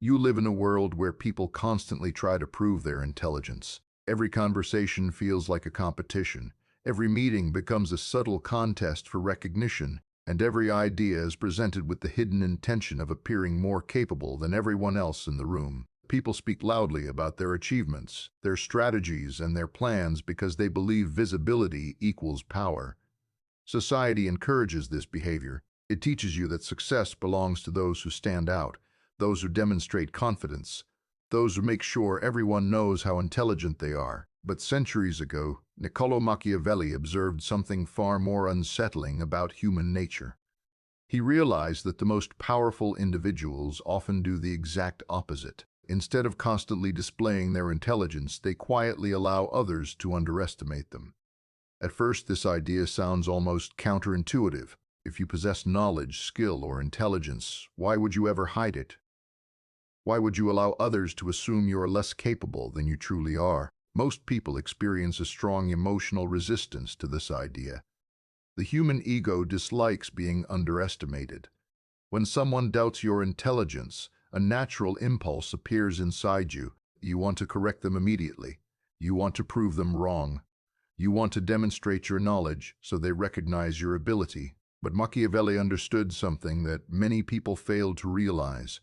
You live in a world where people constantly try to prove their intelligence. Every conversation feels like a competition. Every meeting becomes a subtle contest for recognition, and every idea is presented with the hidden intention of appearing more capable than everyone else in the room. People speak loudly about their achievements, their strategies, and their plans because they believe visibility equals power. Society encourages this behavior. It teaches you that success belongs to those who stand out, those who demonstrate confidence, those who make sure everyone knows how intelligent they are. But centuries ago, Niccolò Machiavelli observed something far more unsettling about human nature. He realized that the most powerful individuals often do the exact opposite. Instead of constantly displaying their intelligence, they quietly allow others to underestimate them. At first, this idea sounds almost counterintuitive. If you possess knowledge, skill, or intelligence, why would you ever hide it? Why would you allow others to assume you are less capable than you truly are? Most people experience a strong emotional resistance to this idea. The human ego dislikes being underestimated. When someone doubts your intelligence, a natural impulse appears inside you. You want to correct them immediately. You want to prove them wrong. You want to demonstrate your knowledge so they recognize your ability. But Machiavelli understood something that many people fail to realize.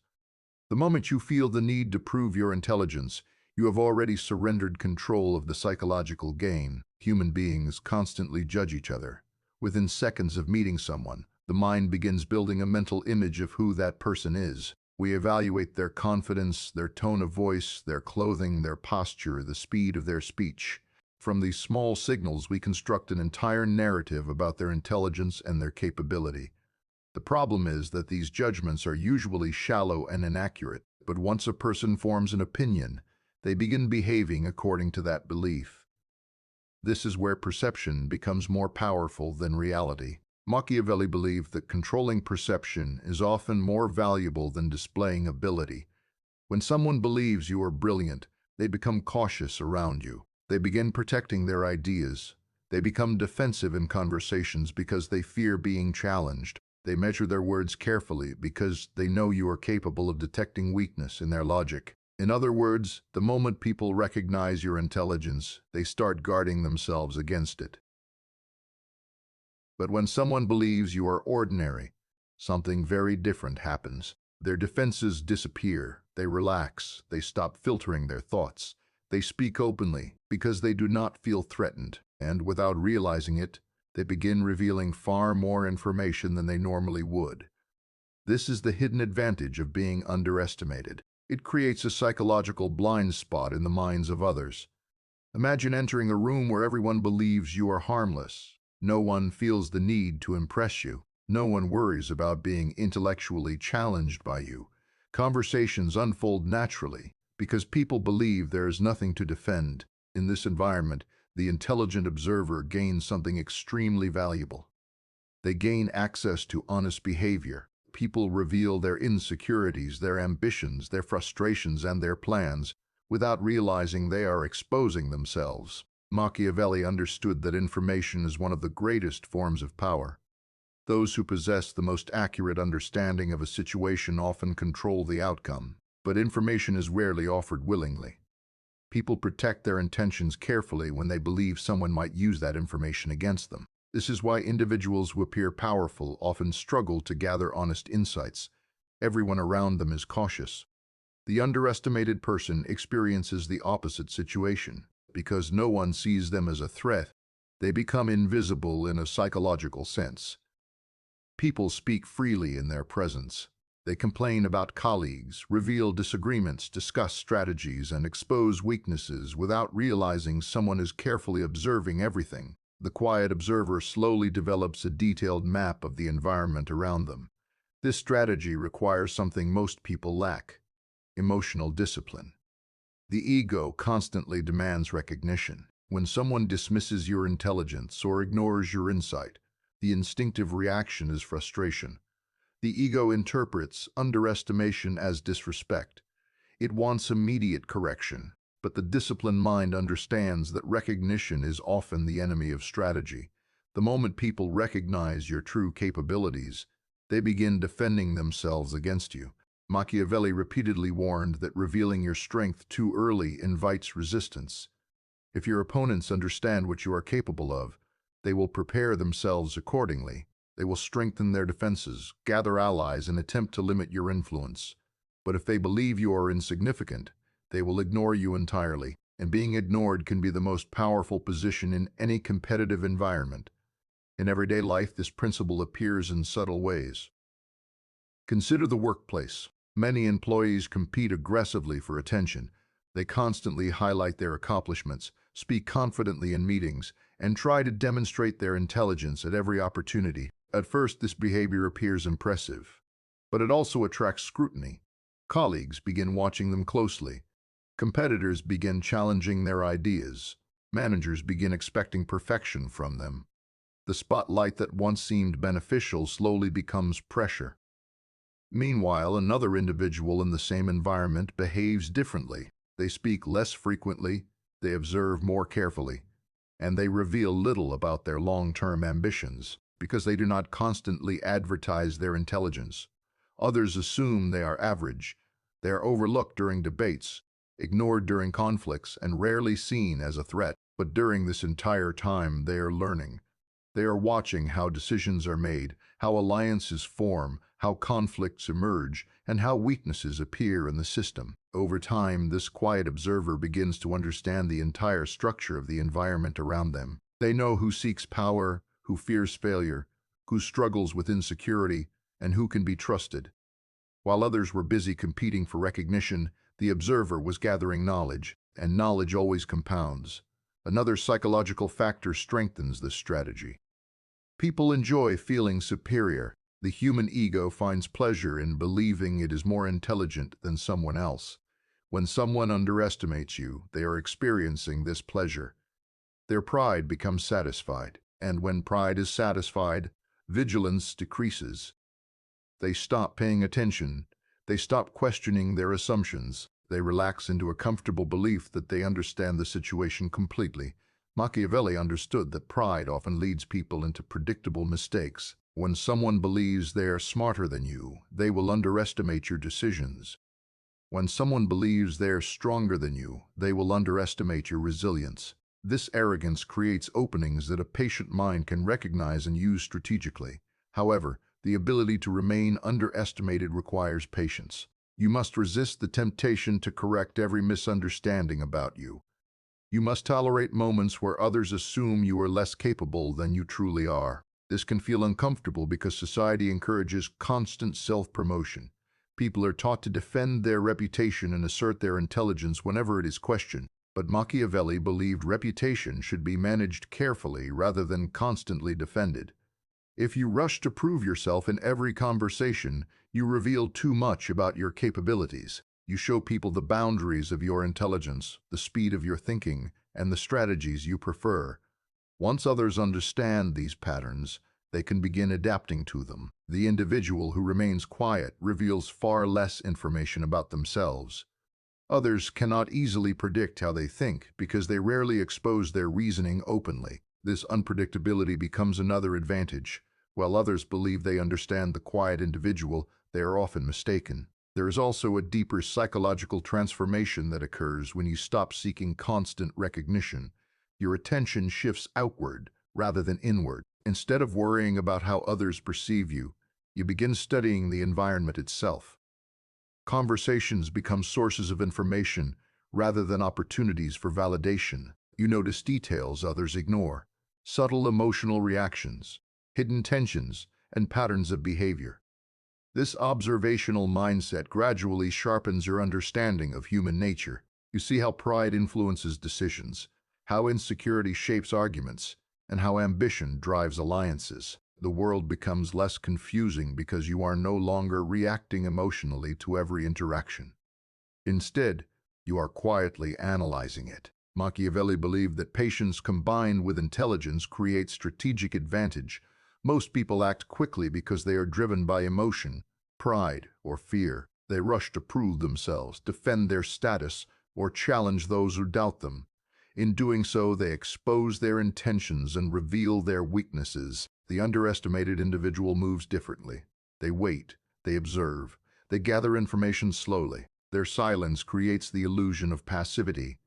The moment you feel the need to prove your intelligence, you have already surrendered control of the psychological gain. Human beings constantly judge each other. Within seconds of meeting someone, the mind begins building a mental image of who that person is. We evaluate their confidence, their tone of voice, their clothing, their posture, the speed of their speech. From these small signals, we construct an entire narrative about their intelligence and their capability. The problem is that these judgments are usually shallow and inaccurate, but once a person forms an opinion, they begin behaving according to that belief. This is where perception becomes more powerful than reality. Machiavelli believed that controlling perception is often more valuable than displaying ability. When someone believes you are brilliant, they become cautious around you. They begin protecting their ideas. They become defensive in conversations because they fear being challenged. They measure their words carefully because they know you are capable of detecting weakness in their logic. In other words, the moment people recognize your intelligence, they start guarding themselves against it. But when someone believes you are ordinary, something very different happens. Their defenses disappear. They relax. They stop filtering their thoughts. They speak openly because they do not feel threatened, and without realizing it, they begin revealing far more information than they normally would. This is the hidden advantage of being underestimated. It creates a psychological blind spot in the minds of others. Imagine entering a room where everyone believes you are harmless. No one feels the need to impress you. No one worries about being intellectually challenged by you. Conversations unfold naturally because people believe there is nothing to defend. In this environment, the intelligent observer gains something extremely valuable. They gain access to honest behavior. People reveal their insecurities, their ambitions, their frustrations, and their plans without realizing they are exposing themselves. Machiavelli understood that information is one of the greatest forms of power. Those who possess the most accurate understanding of a situation often control the outcome, but information is rarely offered willingly. People protect their intentions carefully when they believe someone might use that information against them. This is why individuals who appear powerful often struggle to gather honest insights. Everyone around them is cautious. The underestimated person experiences the opposite situation. Because no one sees them as a threat, they become invisible in a psychological sense. People speak freely in their presence. They complain about colleagues, reveal disagreements, discuss strategies, and expose weaknesses without realizing someone is carefully observing everything. The quiet observer slowly develops a detailed map of the environment around them. This strategy requires something most people lack: emotional discipline. The ego constantly demands recognition. When someone dismisses your intelligence or ignores your insight, the instinctive reaction is frustration. The ego interprets underestimation as disrespect. It wants immediate correction, but the disciplined mind understands that recognition is often the enemy of strategy. The moment people recognize your true capabilities, they begin defending themselves against you. Machiavelli repeatedly warned that revealing your strength too early invites resistance. If your opponents understand what you are capable of, they will prepare themselves accordingly. They will strengthen their defenses, gather allies, and attempt to limit your influence. But if they believe you are insignificant, they will ignore you entirely, and being ignored can be the most powerful position in any competitive environment. In everyday life, this principle appears in subtle ways. Consider the workplace. Many employees compete aggressively for attention. They constantly highlight their accomplishments, speak confidently in meetings, and try to demonstrate their intelligence at every opportunity. At first, this behavior appears impressive, but it also attracts scrutiny. Colleagues begin watching them closely. Competitors begin challenging their ideas. Managers begin expecting perfection from them. The spotlight that once seemed beneficial slowly becomes pressure. Meanwhile, another individual in the same environment behaves differently. They speak less frequently, they observe more carefully, and they reveal little about their long-term ambitions because they do not constantly advertise their intelligence. Others assume they are average. They are overlooked during debates, ignored during conflicts, and rarely seen as a threat. But during this entire time, they are learning. They are watching how decisions are made, how alliances form, how conflicts emerge, and how weaknesses appear in the system. Over time, this quiet observer begins to understand the entire structure of the environment around them. They know who seeks power, who fears failure, who struggles with insecurity, and who can be trusted. While others were busy competing for recognition, the observer was gathering knowledge, and knowledge always compounds. Another psychological factor strengthens this strategy. People enjoy feeling superior. The human ego finds pleasure in believing it is more intelligent than someone else. When someone underestimates you, they are experiencing this pleasure. Their pride becomes satisfied, and when pride is satisfied, vigilance decreases. They stop paying attention. They stop questioning their assumptions. They relax into a comfortable belief that they understand the situation completely. Machiavelli understood that pride often leads people into predictable mistakes. When someone believes they are smarter than you, they will underestimate your decisions. When someone believes they are stronger than you, they will underestimate your resilience. This arrogance creates openings that a patient mind can recognize and use strategically. However, the ability to remain underestimated requires patience. You must resist the temptation to correct every misunderstanding about you. You must tolerate moments where others assume you are less capable than you truly are. This can feel uncomfortable because society encourages constant self-promotion. People are taught to defend their reputation and assert their intelligence whenever it is questioned. But Machiavelli believed reputation should be managed carefully rather than constantly defended. If you rush to prove yourself in every conversation, you reveal too much about your capabilities. You show people the boundaries of your intelligence, the speed of your thinking, and the strategies you prefer. Once others understand these patterns, they can begin adapting to them. The individual who remains quiet reveals far less information about themselves. Others cannot easily predict how they think because they rarely expose their reasoning openly. This unpredictability becomes another advantage. While others believe they understand the quiet individual, they are often mistaken. There is also a deeper psychological transformation that occurs when you stop seeking constant recognition. Your attention shifts outward rather than inward. Instead of worrying about how others perceive you, you begin studying the environment itself. Conversations become sources of information rather than opportunities for validation. You notice details others ignore, subtle emotional reactions, hidden tensions, and patterns of behavior. This observational mindset gradually sharpens your understanding of human nature. You see how pride influences decisions, how insecurity shapes arguments, and how ambition drives alliances. The world becomes less confusing because you are no longer reacting emotionally to every interaction. Instead, you are quietly analyzing it. Machiavelli believed that patience combined with intelligence creates strategic advantage. Most people act quickly because they are driven by emotion, pride, or fear. They rush to prove themselves, defend their status, or challenge those who doubt them. In doing so, they expose their intentions and reveal their weaknesses. The underestimated individual moves differently. They wait, they observe, They gather information slowly. Their silence creates the illusion of passivity,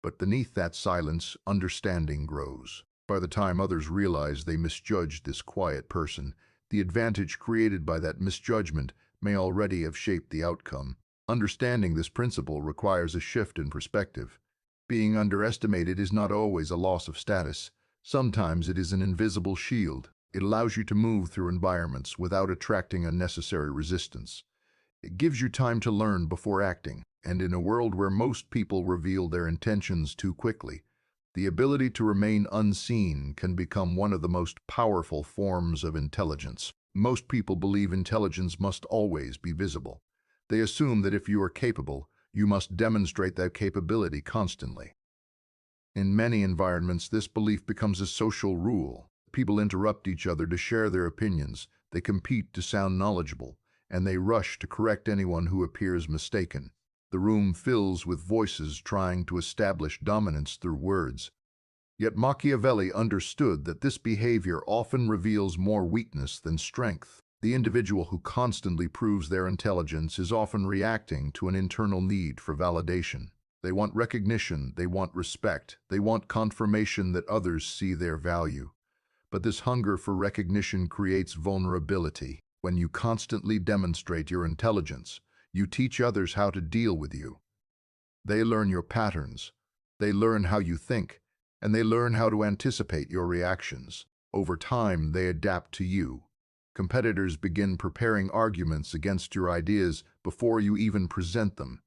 but beneath that silence, understanding grows. By the time others realize they misjudged this quiet person, the advantage created by that misjudgment may already have shaped the outcome. Understanding this principle requires a shift in perspective. Being underestimated is not always a loss of status. Sometimes it is an invisible shield. It allows you to move through environments without attracting unnecessary resistance. It gives you time to learn before acting, and in a world where most people reveal their intentions too quickly, the ability to remain unseen can become one of the most powerful forms of intelligence. Most people believe intelligence must always be visible. They assume that if you are capable, you must demonstrate that capability constantly. In many environments, this belief becomes a social rule. People interrupt each other to share their opinions, they compete to sound knowledgeable, and they rush to correct anyone who appears mistaken. The room fills with voices trying to establish dominance through words. Yet Machiavelli understood that this behavior often reveals more weakness than strength. The individual who constantly proves their intelligence is often reacting to an internal need for validation. They want recognition, they want respect, they want confirmation that others see their value. But this hunger for recognition creates vulnerability. When you constantly demonstrate your intelligence, you teach others how to deal with you. They learn your patterns, they learn how you think, and they learn how to anticipate your reactions. Over time, they adapt to you. Competitors begin preparing arguments against your ideas before you even present them.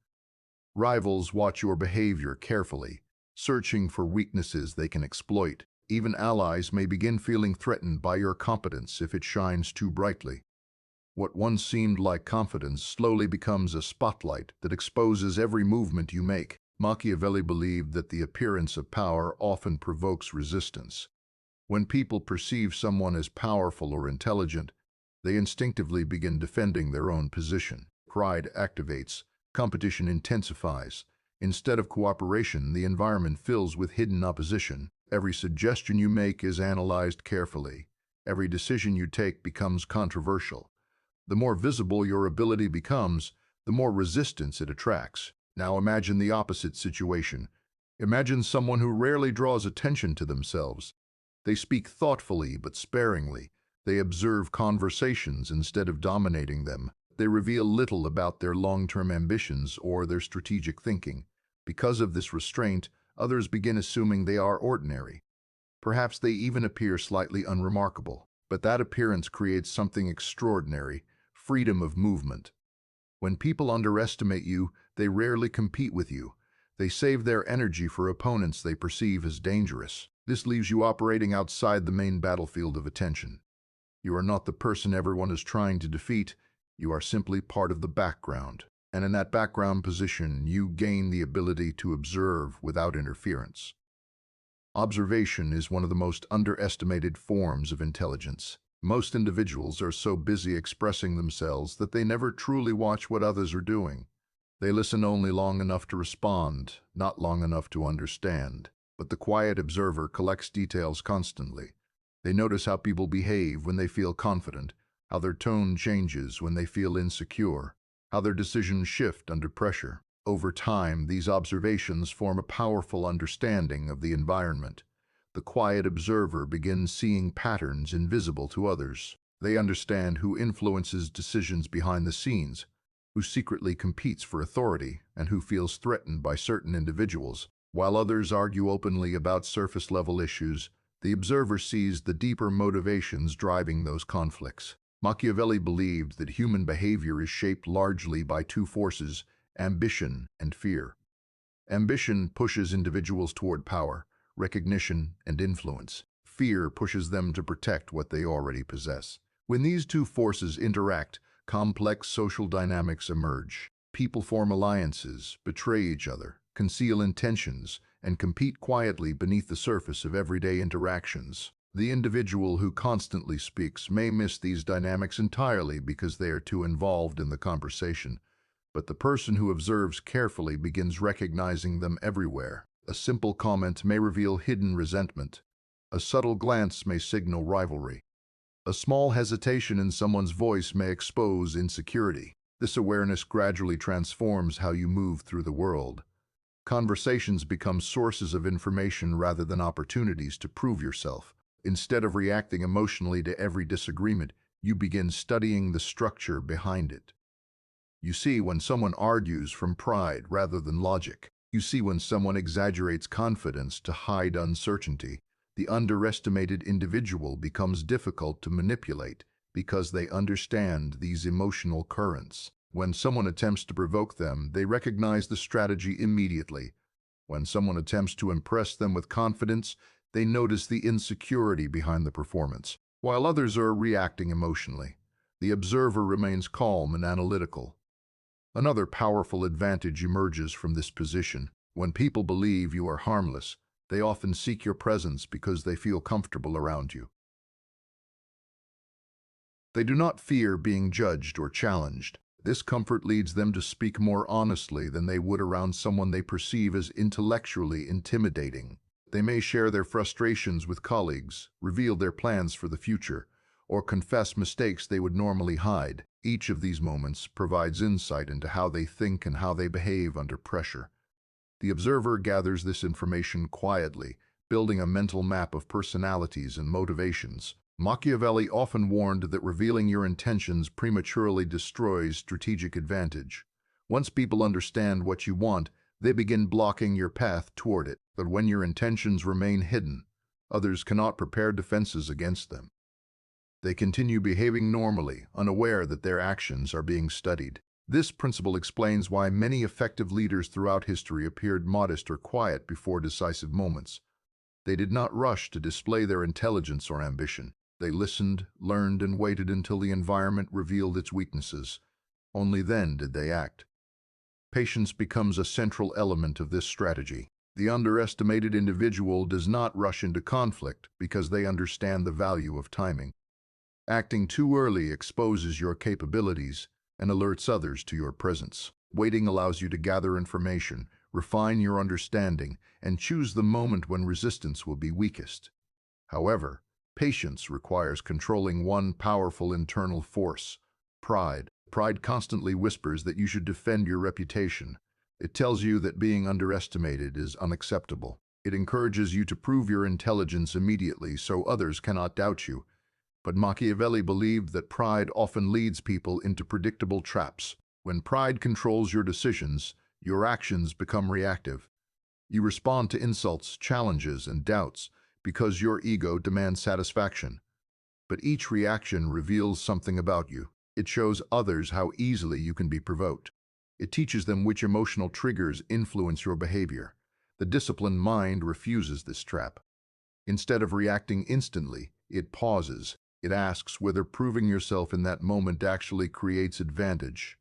Rivals watch your behavior carefully, searching for weaknesses they can exploit. Even allies may begin feeling threatened by your competence if it shines too brightly. What once seemed like confidence slowly becomes a spotlight that exposes every movement you make. Machiavelli believed that the appearance of power often provokes resistance. When people perceive someone as powerful or intelligent, they instinctively begin defending their own position. Pride activates, competition intensifies. Instead of cooperation, the environment fills with hidden opposition. Every suggestion you make is analyzed carefully. Every decision you take becomes controversial. The more visible your ability becomes, the more resistance it attracts. Now imagine the opposite situation. Imagine someone who rarely draws attention to themselves. They speak thoughtfully but sparingly. They observe conversations instead of dominating them. They reveal little about their long-term ambitions or their strategic thinking. Because of this restraint, others begin assuming they are ordinary. Perhaps they even appear slightly unremarkable. But that appearance creates something extraordinary: freedom of movement. When people underestimate you, they rarely compete with you. They save their energy for opponents they perceive as dangerous. This leaves you operating outside the main battlefield of attention. You are not the person everyone is trying to defeat. You are simply part of the background. And in that background position, you gain the ability to observe without interference. Observation is one of the most underestimated forms of intelligence. Most individuals are so busy expressing themselves that they never truly watch what others are doing. They listen only long enough to respond, not long enough to understand. But the quiet observer collects details constantly. They notice how people behave when they feel confident, how their tone changes when they feel insecure, how their decisions shift under pressure. Over time, these observations form a powerful understanding of the environment. The quiet observer begins seeing patterns invisible to others. They understand who influences decisions behind the scenes, who secretly competes for authority, and who feels threatened by certain individuals. While others argue openly about surface-level issues, the observer sees the deeper motivations driving those conflicts. Machiavelli believed that human behavior is shaped largely by two forces: ambition and fear. Ambition pushes individuals toward power, recognition, and influence. Fear pushes them to protect what they already possess. When these two forces interact, complex social dynamics emerge. People form alliances, betray each other, conceal intentions, and compete quietly beneath the surface of everyday interactions. The individual who constantly speaks may miss these dynamics entirely because they are too involved in the conversation, but the person who observes carefully begins recognizing them everywhere. A simple comment may reveal hidden resentment. A subtle glance may signal rivalry. A small hesitation in someone's voice may expose insecurity. This awareness gradually transforms how you move through the world. Conversations become sources of information rather than opportunities to prove yourself. Instead of reacting emotionally to every disagreement, you begin studying the structure behind it. You see when someone argues from pride rather than logic. You see when someone exaggerates confidence to hide uncertainty. The underestimated individual becomes difficult to manipulate because they understand these emotional currents. When someone attempts to provoke them, they recognize the strategy immediately. When someone attempts to impress them with confidence, they notice the insecurity behind the performance. While others are reacting emotionally, the observer remains calm and analytical. Another powerful advantage emerges from this position. When people believe you are harmless, they often seek your presence because they feel comfortable around you. They do not fear being judged or challenged. This comfort leads them to speak more honestly than they would around someone they perceive as intellectually intimidating. They may share their frustrations with colleagues, reveal their plans for the future, or confess mistakes they would normally hide. Each of these moments provides insight into how they think and how they behave under pressure. The observer gathers this information quietly, building a mental map of personalities and motivations. Machiavelli often warned that revealing your intentions prematurely destroys strategic advantage. Once people understand what you want, they begin blocking your path toward it. But when your intentions remain hidden, others cannot prepare defenses against them. They continue behaving normally, unaware that their actions are being studied. This principle explains why many effective leaders throughout history appeared modest or quiet before decisive moments. They did not rush to display their intelligence or ambition. They listened, learned, and waited until the environment revealed its weaknesses. Only then did they act. Patience becomes a central element of this strategy. The underestimated individual does not rush into conflict because they understand the value of timing. Acting too early exposes your capabilities and alerts others to your presence. Waiting allows you to gather information, refine your understanding, and choose the moment when resistance will be weakest. However, patience requires controlling one powerful internal force: pride. Pride constantly whispers that you should defend your reputation. It tells you that being underestimated is unacceptable. It encourages you to prove your intelligence immediately so others cannot doubt you. But Machiavelli believed that pride often leads people into predictable traps. When pride controls your decisions, your actions become reactive. You respond to insults, challenges, and doubts because your ego demands satisfaction. But each reaction reveals something about you. It shows others how easily you can be provoked. It teaches them which emotional triggers influence your behavior. The disciplined mind refuses this trap. Instead of reacting instantly, it pauses. It asks whether proving yourself in that moment actually creates advantage.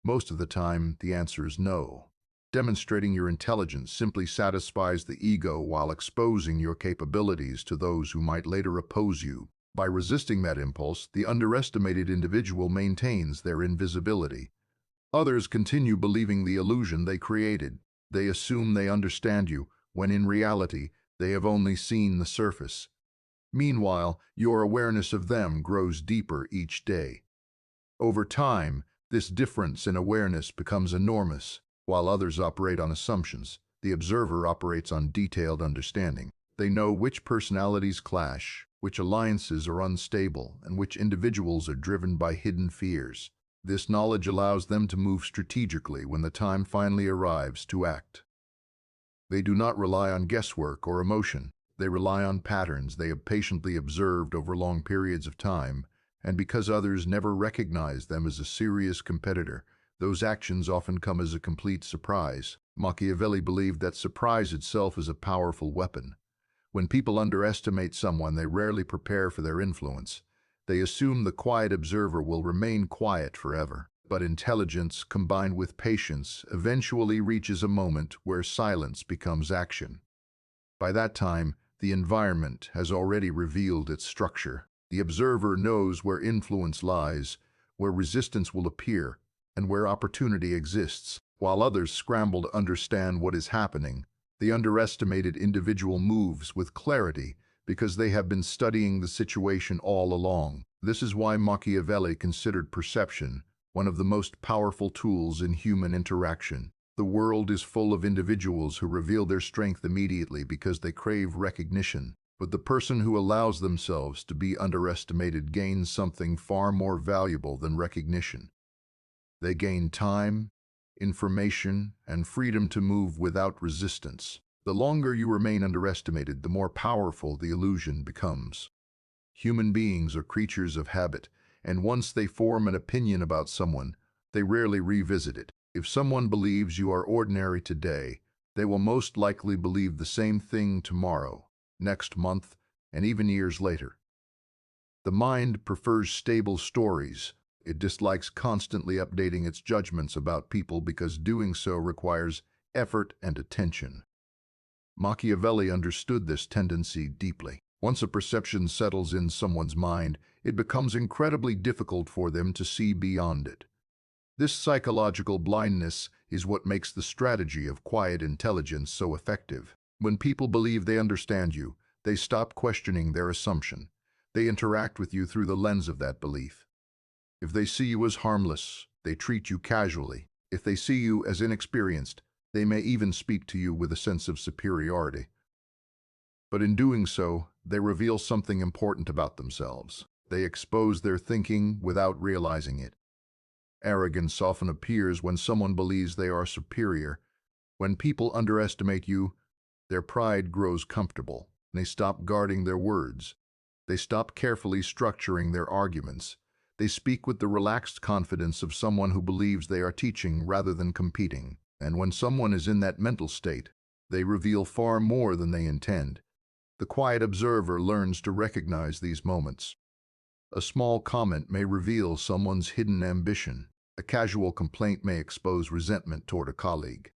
Most of the time, the answer is no. Demonstrating your intelligence simply satisfies the ego while exposing your capabilities to those who might later oppose you. By resisting that impulse, the underestimated individual maintains their invisibility. Others continue believing the illusion they created. They assume they understand you, when in reality, they have only seen the surface. Meanwhile, your awareness of them grows deeper each day. Over time, this difference in awareness becomes enormous. While others operate on assumptions, the observer operates on detailed understanding. They know which personalities clash, which alliances are unstable, and which individuals are driven by hidden fears. This knowledge allows them to move strategically when the time finally arrives to act. They do not rely on guesswork or emotion. They rely on patterns they have patiently observed over long periods of time, and because others never recognize them as a serious competitor, those actions often come as a complete surprise. Machiavelli believed that surprise itself is a powerful weapon. When people underestimate someone, they rarely prepare for their influence. They assume the quiet observer will remain quiet forever. But intelligence, combined with patience, eventually reaches a moment where silence becomes action. By that time, the environment has already revealed its structure. The observer knows where influence lies, where resistance will appear, and where opportunity exists. While others scramble to understand what is happening, the underestimated individual moves with clarity because they have been studying the situation all along. This is why Machiavelli considered perception one of the most powerful tools in human interaction. The world is full of individuals who reveal their strength immediately because they crave recognition. But the person who allows themselves to be underestimated gains something far more valuable than recognition. They gain time, information, and freedom to move without resistance. The longer you remain underestimated, the more powerful the illusion becomes. Human beings are creatures of habit, and once they form an opinion about someone, they rarely revisit it. If someone believes you are ordinary today, they will most likely believe the same thing tomorrow, next month, and even years later. The mind prefers stable stories. It dislikes constantly updating its judgments about people because doing so requires effort and attention. Machiavelli understood this tendency deeply. Once a perception settles in someone's mind, it becomes incredibly difficult for them to see beyond it. This psychological blindness is what makes the strategy of quiet intelligence so effective. When people believe they understand you, they stop questioning their assumption. They interact with you through the lens of that belief. If they see you as harmless, they treat you casually. If they see you as inexperienced, they may even speak to you with a sense of superiority. But in doing so, they reveal something important about themselves. They expose their thinking without realizing it. Arrogance often appears when someone believes they are superior. When people underestimate you, their pride grows comfortable. They stop guarding their words. They stop carefully structuring their arguments. They speak with the relaxed confidence of someone who believes they are teaching rather than competing. And when someone is in that mental state, they reveal far more than they intend. The quiet observer learns to recognize these moments. A small comment may reveal someone's hidden ambition. A casual complaint may expose resentment toward a colleague.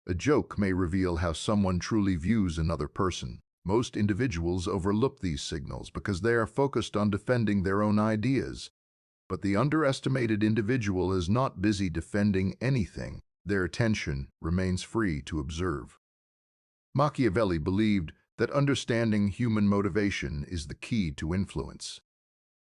A joke may reveal how someone truly views another person. Most individuals overlook these signals because they are focused on defending their own ideas. But the underestimated individual is not busy defending anything. Their attention remains free to observe. Machiavelli believed that understanding human motivation is the key to influence.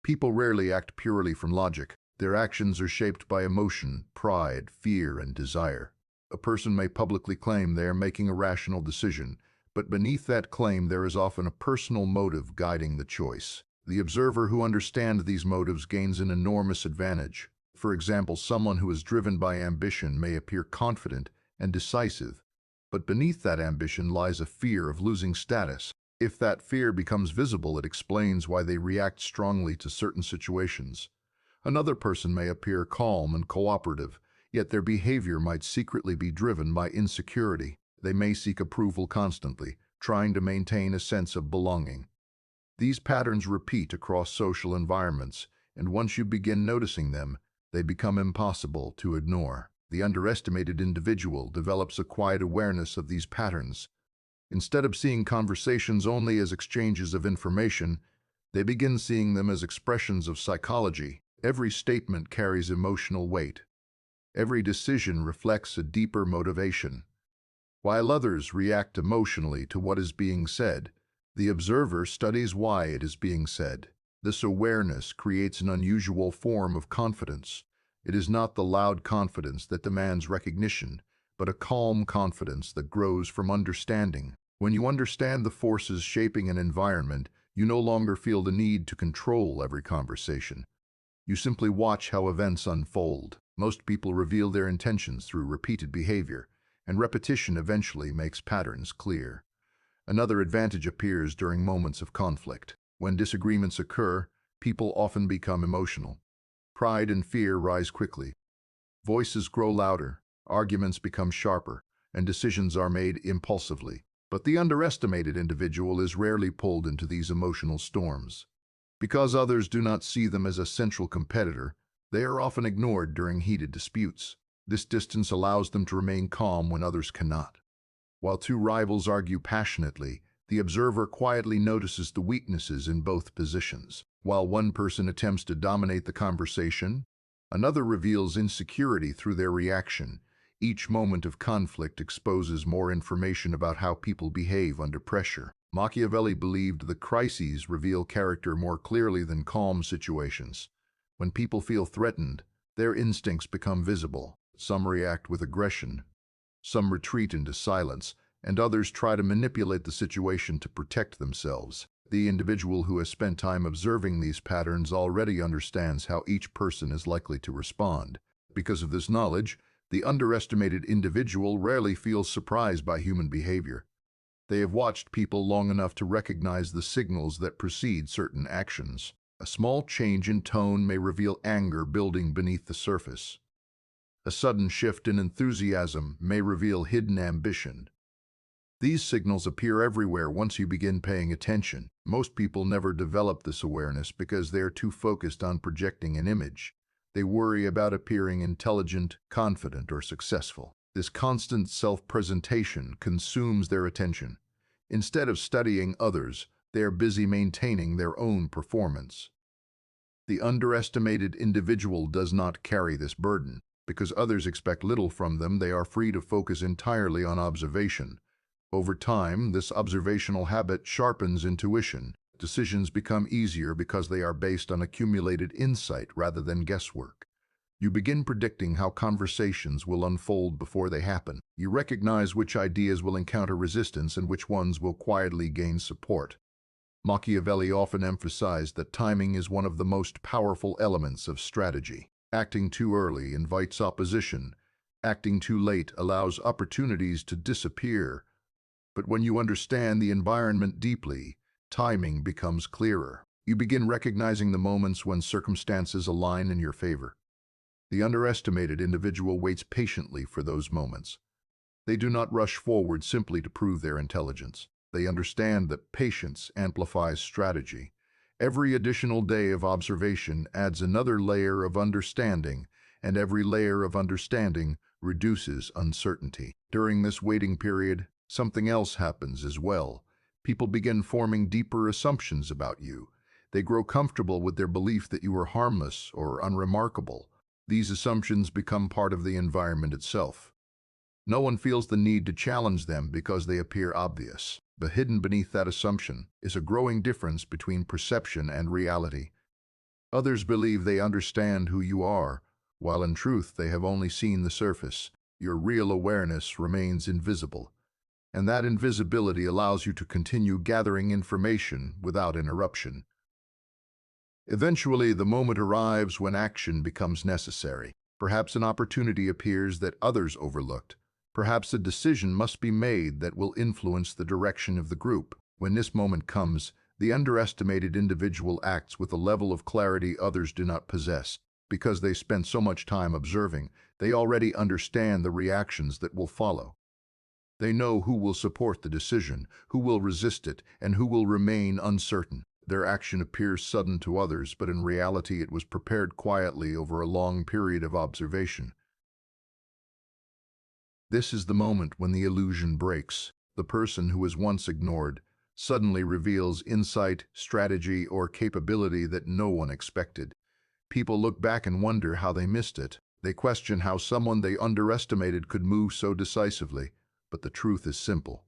People rarely act purely from logic. Their actions are shaped by emotion, pride, fear, and desire. A person may publicly claim they are making a rational decision, but beneath that claim there is often a personal motive guiding the choice. The observer who understands these motives gains an enormous advantage. For example, someone who is driven by ambition may appear confident and decisive, but beneath that ambition lies a fear of losing status. If that fear becomes visible, it explains why they react strongly to certain situations. Another person may appear calm and cooperative, yet their behavior might secretly be driven by insecurity. They may seek approval constantly, trying to maintain a sense of belonging. These patterns repeat across social environments, and once you begin noticing them, they become impossible to ignore. The underestimated individual develops a quiet awareness of these patterns. Instead of seeing conversations only as exchanges of information, they begin seeing them as expressions of psychology. Every statement carries emotional weight. Every decision reflects a deeper motivation. While others react emotionally to what is being said, the observer studies why it is being said. This awareness creates an unusual form of confidence. It is not the loud confidence that demands recognition, but a calm confidence that grows from understanding. When you understand the forces shaping an environment, you no longer feel the need to control every conversation. You simply watch how events unfold. Most people reveal their intentions through repeated behavior, and repetition eventually makes patterns clear. Another advantage appears during moments of conflict. When disagreements occur, people often become emotional. Pride and fear rise quickly. Voices grow louder, arguments become sharper, and decisions are made impulsively. But the underestimated individual is rarely pulled into these emotional storms. Because others do not see them as a central competitor, they are often ignored during heated disputes. This distance allows them to remain calm when others cannot. While two rivals argue passionately, the observer quietly notices the weaknesses in both positions. While one person attempts to dominate the conversation, another reveals insecurity through their reaction. Each moment of conflict exposes more information about how people behave under pressure. Machiavelli believed that crises reveal character more clearly than calm situations. When people feel threatened, Their instincts become visible. Some react with aggression, some retreat into silence, and others try to manipulate the situation to protect themselves. The individual who has spent time observing these patterns already understands how each person is likely to respond. Because of this knowledge, the underestimated individual rarely feels surprised by human behavior. They have watched people long enough to recognize the signals that precede certain actions. A small change in tone may reveal anger building beneath the surface. A sudden shift in enthusiasm may reveal hidden ambition. These signals appear everywhere once you begin paying attention. Most people never develop this awareness because they are too focused on projecting an image. They worry about appearing intelligent, confident, or successful. This constant self-presentation consumes their attention. Instead of studying others, they are busy maintaining their own performance. The underestimated individual does not carry this burden. Because others expect little from them, they are free to focus entirely on observation. Over time, this observational habit sharpens intuition. Decisions become easier because they are based on accumulated insight rather than guesswork. You begin predicting how conversations will unfold before they happen. You recognize which ideas will encounter resistance and which ones will quietly gain support. Machiavelli often emphasized that timing is one of the most powerful elements of strategy. Acting too early invites opposition. Acting too late allows opportunities to disappear. But when you understand the environment deeply, timing becomes clearer. You begin recognizing the moments when circumstances align in your favor. The underestimated individual waits patiently for those moments. They do not rush forward simply to prove their intelligence. They understand that patience amplifies strategy. Every additional day of observation adds another layer of understanding, and every layer of understanding reduces uncertainty. During this waiting period, something else happens as well. People begin forming deeper assumptions about you. They grow comfortable with their belief that you are harmless or unremarkable. These assumptions become part of the environment itself. No one feels the need to challenge them because they appear obvious. But hidden beneath that assumption is a growing difference between perception and reality. Others believe they understand who you are, while in truth they have only seen the surface. Your real awareness remains invisible, and that invisibility allows you to continue gathering information without interruption. Eventually, the moment arrives when action becomes necessary. Perhaps an opportunity appears that others overlooked. Perhaps a decision must be made that will influence the direction of the group. When this moment comes, the underestimated individual acts with a level of clarity others do not possess. Because they spent so much time observing, they already understand the reactions that will follow. They know who will support the decision, who will resist it, and who will remain uncertain. Their action appears sudden to others, but in reality it was prepared quietly over a long period of observation. This is the moment when the illusion breaks. The person who was once ignored suddenly reveals insight, strategy, or capability that no one expected. People look back and wonder how they missed it. They question how someone they underestimated could move so decisively. But the truth is simple.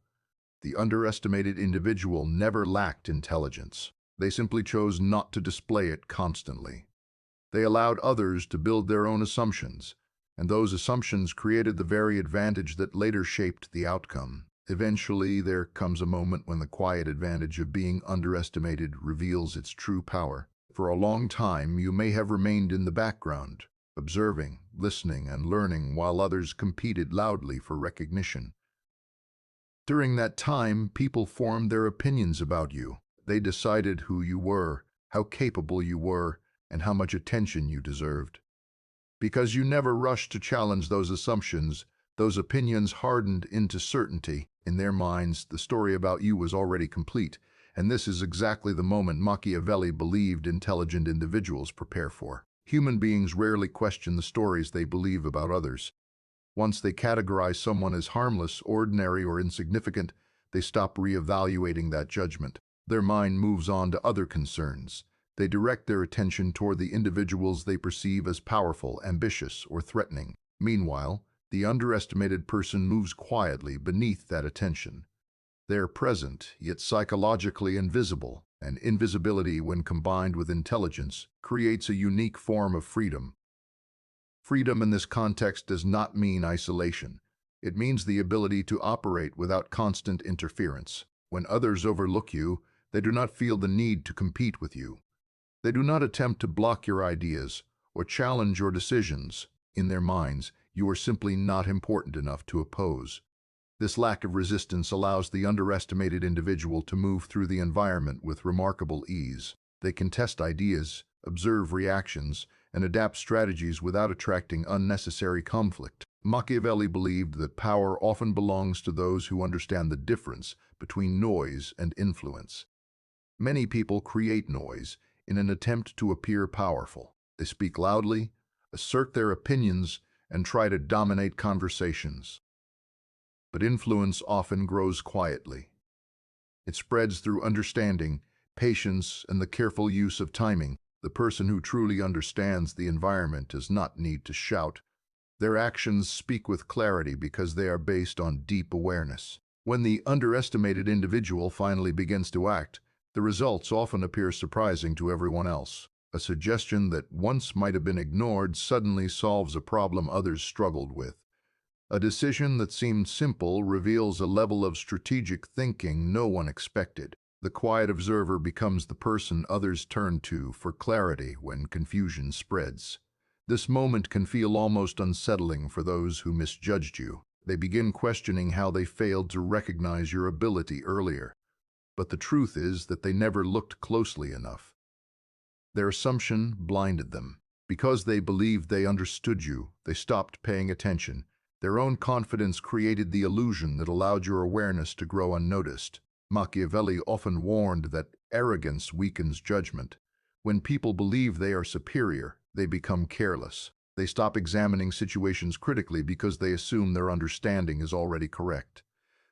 The underestimated individual never lacked intelligence. They simply chose not to display it constantly. They allowed others to build their own assumptions, and those assumptions created the very advantage that later shaped the outcome. Eventually, there comes a moment when the quiet advantage of being underestimated reveals its true power. For a long time, you may have remained in the background, observing, listening, and learning while others competed loudly for recognition. During that time, people formed their opinions about you. They decided who you were, how capable you were, and how much attention you deserved. Because you never rushed to challenge those assumptions, those opinions hardened into certainty. In their minds, the story about you was already complete, and this is exactly the moment Machiavelli believed intelligent individuals prepare for. Human beings rarely question the stories they believe about others. Once they categorize someone as harmless, ordinary, or insignificant, they stop reevaluating that judgment. Their mind moves on to other concerns. They direct their attention toward the individuals they perceive as powerful, ambitious, or threatening. Meanwhile, the underestimated person moves quietly beneath that attention. They are present, yet psychologically invisible, and invisibility, when combined with intelligence, creates a unique form of freedom. Freedom in this context does not mean isolation. It means the ability to operate without constant interference. When others overlook you, they do not feel the need to compete with you. They do not attempt to block your ideas or challenge your decisions. In their minds, you are simply not important enough to oppose. This lack of resistance allows the underestimated individual to move through the environment with remarkable ease. They can test ideas, observe reactions, and adapt strategies without attracting unnecessary conflict. Machiavelli believed that power often belongs to those who understand the difference between noise and influence. Many people create noise in an attempt to appear powerful. They speak loudly, assert their opinions, and try to dominate conversations. But influence often grows quietly. It spreads through understanding, patience, and the careful use of timing. The person who truly understands the environment does not need to shout. Their actions speak with clarity because they are based on deep awareness. When the underestimated individual finally begins to act, the results often appear surprising to everyone else. A suggestion that once might have been ignored suddenly solves a problem others struggled with. A decision that seemed simple reveals a level of strategic thinking no one expected. The quiet observer becomes the person others turn to for clarity when confusion spreads. This moment can feel almost unsettling for those who misjudged you. They begin questioning how they failed to recognize your ability earlier. But the truth is that they never looked closely enough. Their assumption blinded them. Because they believed they understood you, they stopped paying attention. Their own confidence created the illusion that allowed your awareness to grow unnoticed. Machiavelli often warned that arrogance weakens judgment. When people believe they are superior, they become careless. They stop examining situations critically because they assume their understanding is already correct.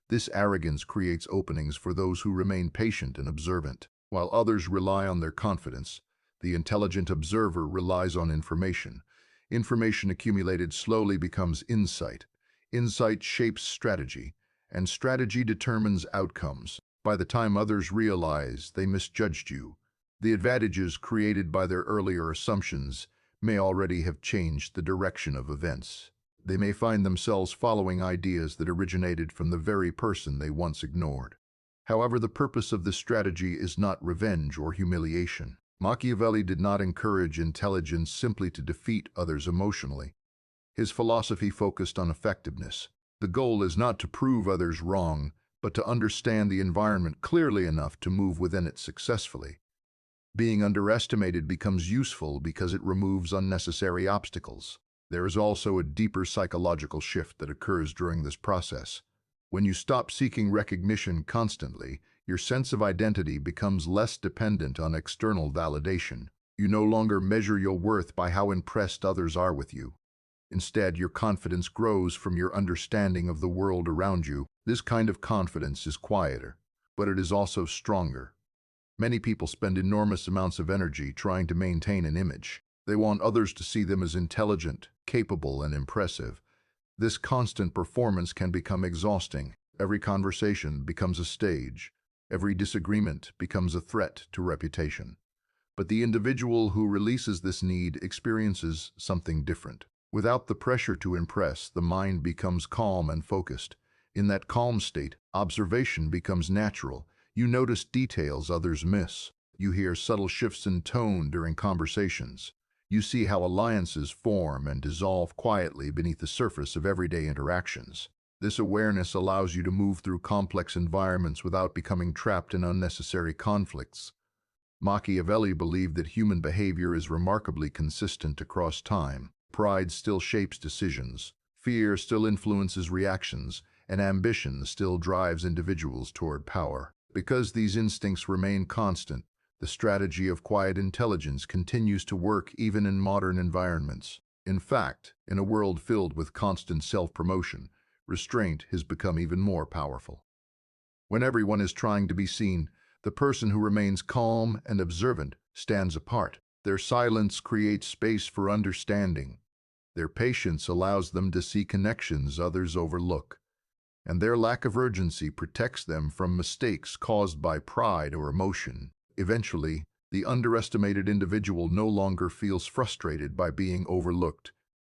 This arrogance creates openings for those who remain patient and observant. While others rely on their confidence, the intelligent observer relies on information. Information accumulated slowly becomes insight. Insight shapes strategy, and strategy determines outcomes. By the time others realize they misjudged you, the advantages created by their earlier assumptions may already have changed the direction of events. They may find themselves following ideas that originated from the very person they once ignored. However, the purpose of this strategy is not revenge or humiliation. Machiavelli did not encourage intelligence simply to defeat others emotionally. His philosophy focused on effectiveness. The goal is not to prove others wrong, but to understand the environment clearly enough to move within it successfully. Being underestimated becomes useful because it removes unnecessary obstacles. There is also a deeper psychological shift that occurs during this process. When you stop seeking recognition constantly, your sense of identity becomes less dependent on external validation. You no longer measure your worth by how impressed others are with you. Instead, your confidence grows from your understanding of the world around you. This kind of confidence is quieter, but it is also stronger. Many people spend enormous amounts of energy trying to maintain an image. They want others to see them as intelligent, capable, and impressive. This constant performance can become exhausting. Every conversation becomes a stage. Every disagreement becomes a threat to reputation. But the individual who releases this need experiences something different. Without the pressure to impress, the mind becomes calm and focused. In that calm state, observation becomes natural. You notice details others miss. You hear subtle shifts in tone during conversations. You see how alliances form and dissolve quietly beneath the surface of everyday interactions. This awareness allows you to move through complex environments without becoming trapped in unnecessary conflicts. Machiavelli believed that human behavior is remarkably consistent across time. Pride still shapes decisions, fear still influences reactions, and ambition still drives individuals toward power. Because these instincts remain constant, the strategy of quiet intelligence continues to work even in modern environments. In fact, in a world filled with constant self-promotion, restraint has become even more powerful. When everyone is trying to be seen, the person who remains calm and observant stands apart. Their silence creates space for understanding. Their patience allows them to see connections others overlook, and their lack of urgency protects them from mistakes caused by pride or emotion. Eventually, the underestimated individual no longer feels frustrated by being overlooked.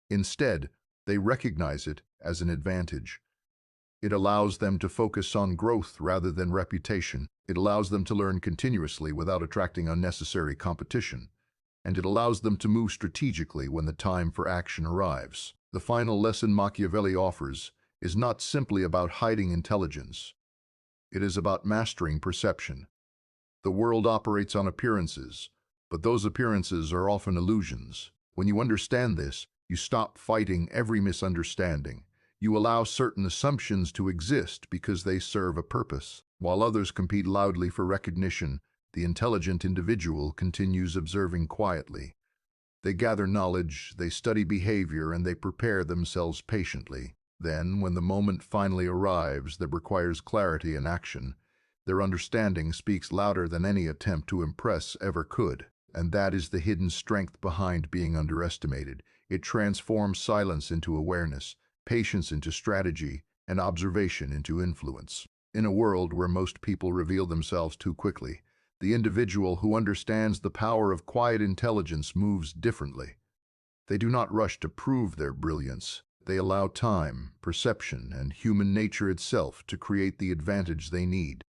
Instead, they recognize it as an advantage. It allows them to focus on growth rather than reputation. It allows them to learn continuously without attracting unnecessary competition. And it allows them to move strategically when the time for action arrives. The final lesson Machiavelli offers is not simply about hiding intelligence. It is about mastering perception. The world operates on appearances, but those appearances are often illusions. When you understand this, you stop fighting every misunderstanding. You allow certain assumptions to exist because they serve a purpose. While others compete loudly for recognition, the intelligent individual continues observing quietly. They gather knowledge, they study behavior, and they prepare themselves patiently. Then, when the moment finally arrives that requires clarity and action, their understanding speaks louder than any attempt to impress ever could. And that is the hidden strength behind being underestimated. It transforms silence into awareness, patience into strategy, and observation into influence. In a world where most people reveal themselves too quickly, the individual who understands the power of quiet intelligence moves differently. They do not rush to prove their brilliance. They allow time, perception, and human nature itself to create the advantage they need.